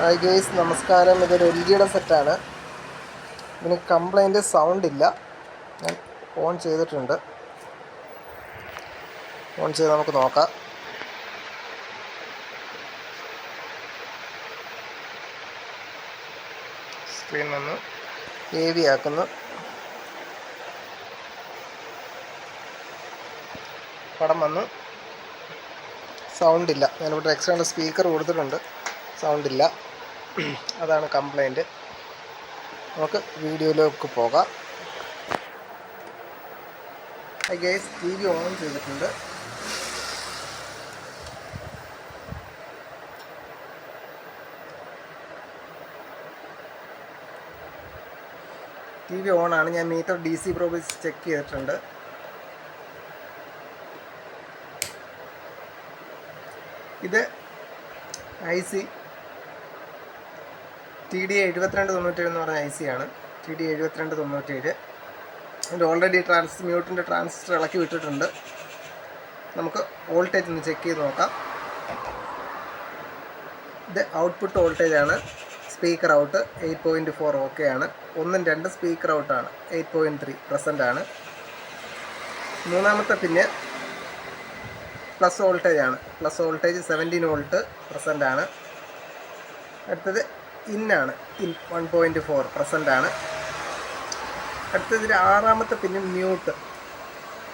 Hi guys, നമസ്കാരം. ഇതൊരു L ജിയുടെ സെറ്റാണ്. ഇതിന് കംപ്ലൈൻറ്റ് സൗണ്ട് ഇല്ല. ഞാൻ ഓൺ ചെയ്തിട്ടുണ്ട്. ഓൺ ചെയ്ത് നമുക്ക് നോക്കാം. സ്ക്രീൻ വന്ന് AV ആക്കുന്നു. പടം വന്നു. സൗണ്ട് ഇല്ല. ഞാനിവിടെ എക്സ്റ്റേണൽ സ്പീക്കർ കൊടുത്തിട്ടുണ്ട്. സൗണ്ട് ഇല്ല. അതാണ് കംപ്ലൈൻറ്റ്. നമുക്ക് വീഡിയോയിലേക്ക് പോകാം. ഗൈസ്, TV ഓൺ ചെയ്തിട്ടുണ്ട്. TV ഓണാണ്. ഞാൻ മീറ്റർ DC പ്രോബ് ചെക്ക് ചെയ്തിട്ടുണ്ട്. ഇത് IC TD7297 എന്ന് പറഞ്ഞ IC ആണ്. TD7297. അതിൻ്റെ ഓൾറെഡി മ്യൂട്ടിൻ്റെ ട്രാൻസിസ്റ്റർ ഇളക്കി വിട്ടിട്ടുണ്ട്. നമുക്ക് വോൾട്ടേജ് ഒന്ന് ചെക്ക് ചെയ്ത് നോക്കാം. ഇത് ഔട്ട്പുട്ട് വോൾട്ടേജാണ്. സ്പീക്കർ ഔട്ട് 8.4 ഓക്കെ ആണ്. 1ഉം 2ഉം സ്പീക്കർ ഔട്ടാണ്. 8.3 പ്രസൻ്റ് ആണ്. മൂന്നാമത്തെ പിന്നെ പ്ലസ് വോൾട്ടേജാണ്. പ്ലസ് വോൾട്ടേജ് 17 വോൾട്ട് പ്രസൻ്റ് ആണ്. അടുത്തത് ഇന്നാണ്. 1.4 പ്രസൻ്റ് ആണ്. അടുത്തതിൽ ആറാമത്തെ പിന്ന് മ്യൂട്ട്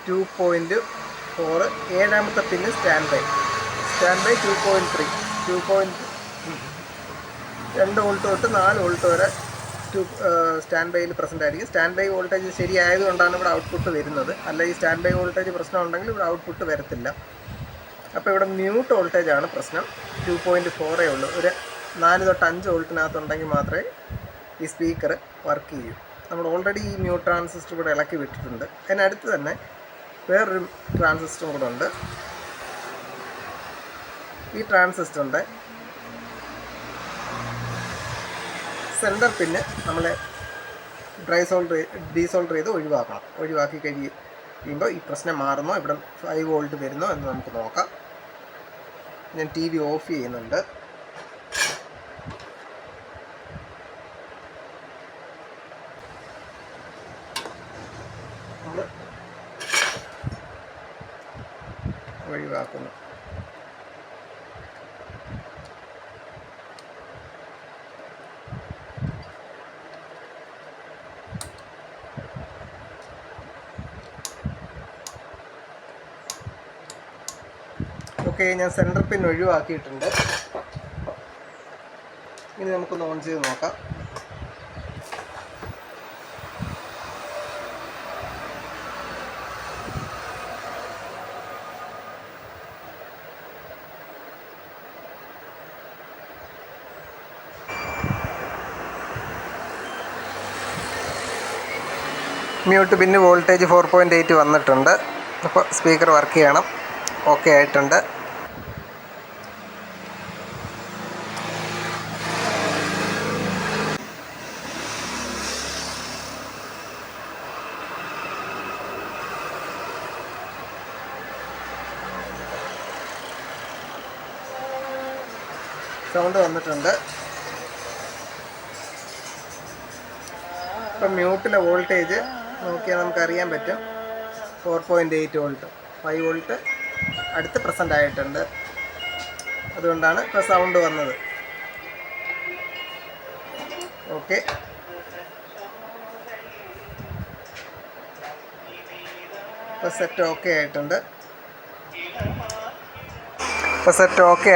2.4. ഏഴാമത്തെ പിന്ന് സ്റ്റാൻഡ് ബൈ 2.3. 2 വോൾട്ട് തൊട്ട് 4 വോൾട്ട് വരെ സ്റ്റാൻഡ് ബൈയിൽ പ്രസൻ്റ് ആയിരിക്കും. സ്റ്റാൻഡ് ബൈ വോൾട്ടേജ് ശരിയായതുകൊണ്ടാണ് ഇവിടെ ഔട്ട്പുട്ട് വരുന്നത്. അല്ല, ഈ സ്റ്റാൻഡ് ബൈ വോൾട്ടേജ് പ്രശ്നം ഉണ്ടെങ്കിൽ ഇവിടെ ഔട്ട്പുട്ട് വരത്തില്ല. അപ്പോൾ ഇവിടെ മ്യൂട്ട് വോൾട്ടേജാണ് പ്രശ്നം. 2.4 ഉള്ളൂ. ഒരു 4 തൊട്ട് 5 വോൾട്ടിനകത്തുണ്ടെങ്കിൽ മാത്രമേ ഈ സ്പീക്കർ വർക്ക് ചെയ്യൂ. നമ്മൾ ഓൾറെഡി ഈ മ്യൂട്ട് ട്രാൻസിസ്റ്റർ കൂടെ ഇളക്കി വിട്ടിട്ടുണ്ട്. അതിനടുത്ത് തന്നെ വേറൊരു ട്രാൻസിസ്റ്ററും കൂടെ ഉണ്ട്. ഈ ട്രാൻസിസ്റ്ററിൻ്റെ സെൻറ്റർ പിന്ന് നമ്മൾ ഡീസോൾഡർ ചെയ്ത് ഒഴിവാക്കണം. ഒഴിവാക്കി കഴിയുമ്പോൾ ഈ പ്രശ്നം മാറുന്നോ, ഇവിടെ 5 വോൾട്ട് വരുന്നോ എന്ന് നമുക്ക് നോക്കാം. ഞാൻ TV ഓഫ് ചെയ്യുന്നുണ്ട്. നമ്മൾ ഒഴിവാക്കുന്നു. ഓക്കെ, ഞാൻ സെൻറ്റർ പിൻ ഒഴിവാക്കിയിട്ടുണ്ട്. ഇനി നമുക്കൊന്ന് ഓൺ ചെയ്ത് നോക്കാം. മ്യൂട്ട് പിന്നെ വോൾട്ടേജ് 4.8 വന്നിട്ടുണ്ട്. അപ്പോൾ സ്പീക്കർ വർക്ക് ചെയ്യണം. ഓക്കെ ആയിട്ടുണ്ട്. സൗണ്ട് വന്നിട്ടുണ്ട്. ഇപ്പം മ്യൂട്ടിലെ വോൾട്ടേജ് നോക്കിയാൽ നമുക്കറിയാൻ പറ്റും. 4.8 വോൾട്ട്, 5 വോൾട്ട് അടുത്ത് പ്രസൻ്റ് ആയിട്ടുണ്ട്. അതുകൊണ്ടാണ് ഇപ്പോൾ സൗണ്ട് വന്നത്. ഓക്കെ, ഇപ്പോൾ സെറ്റ് ഓക്കെ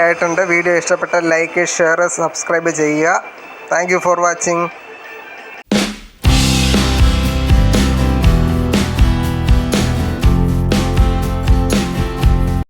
ആയിട്ടുണ്ട്. വീഡിയോ ഇഷ്ടപ്പെട്ടാൽ ലൈക്ക്, ഷെയർ, സബ്സ്ക്രൈബ് ചെയ്യുക. Thank you for watching.